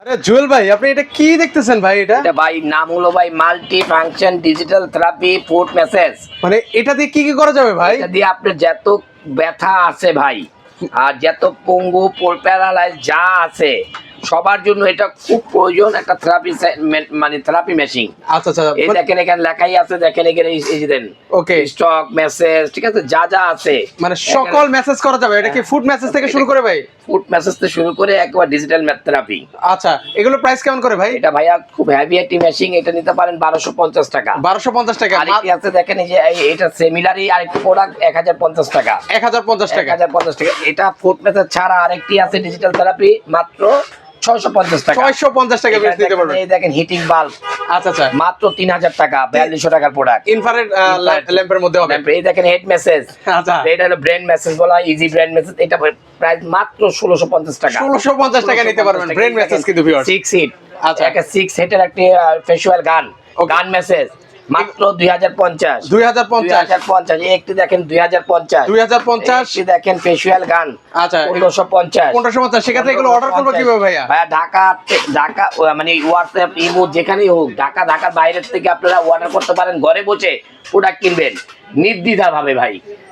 আরে জুয়েল ভাই, আপনি এটা কি দেখতেছেন ভাই? এটা এটা ভাই নাম হলো ভাই multi function digital therapy food message. মানে এটা দিয়ে কি কি করা যাবে ভাই? এটা দিয়ে আপনার যত ব্যথা আছে ভাই, আর যত পঙ্গু প্যারালাইজ যা আছে সবার জন্য এটা খুব প্রয়োজন একটা থেরাপি, মানে থেরাপি মেশিন। আচ্ছা আচ্ছা, এই দেখেন এখানে লেখাই আছে, দেখেন এখানে এই যে দেন ওকে, স্টক মেসেজ, ঠিক আছে, যা যা আছে মানে সকল মেসেজ করা যাবে। এটা কি ফুড মেসেজ থেকে শুরু করে ভাই? ফুড মেসেজ থেকে শুরু করে একবার ডিজিটাল থেরাপি। আচ্ছা, এগুলো প্রাইস কেমন করে ভাই? এটা ভাইয়া খুব হেভি একটি মেশিন, এটা নিতে পারেন 1250 টাকা। 1250 টাকা। আরেকটি আছে দেখেন এই যে এটা সিমিলারই আরেকটি প্রোডাক্ট 1050 টাকা। 1050 টাকা। 1050 টাকা। এটা ফুড মেসেজ ছাড়া আরেকটি আছে ডিজিটাল থেরাপি, মাত্র 650 টাকা। 650 টাকা বেশ দিতে পারবেন। এই দেখেন হিটিং বাল্ব, আচ্ছা আচ্ছা, মাত্র 3000 টাকা, 4200 টাকার প্রোডাক্ট। ইনফ্রারেড ল্যাম্পের মধ্যে হবে। এই দেখেন হেড মেসেজ, আচ্ছা, এটা হলো ব্রেন মেসেজ বলা, ইজি ব্রেন মেসেজ। এটা প্রাইস মাত্র 1650 টাকা। 1650 টাকা নিতে পারবেন ব্রেন মেসেজ কিন্তু ভিউয়ার্স। 6 হিট, আচ্ছা, একটা 6 হিটের একটি ফেশিয়াল গান, গান মেসেজ মাত্র 2050। 2050 এই একটি দেখেন 2050। একটি দেখেন ফেশিয়াল গান, আচ্ছা 1550। 1550। সেক্ষেত্রে এগুলো অর্ডার করবো কিভাবে ভাইয়া? ভাইয়া ঢাকা মানে হোয়াটসঅ্যাপ ইমো যেখানেই হোক, ঢাকার বাইরের থেকে আপনারা অর্ডার করতে পারেন, ঘরে বসে প্রোডাক্ট কিনবেন নির্দ্বিধাভাবে ভাই।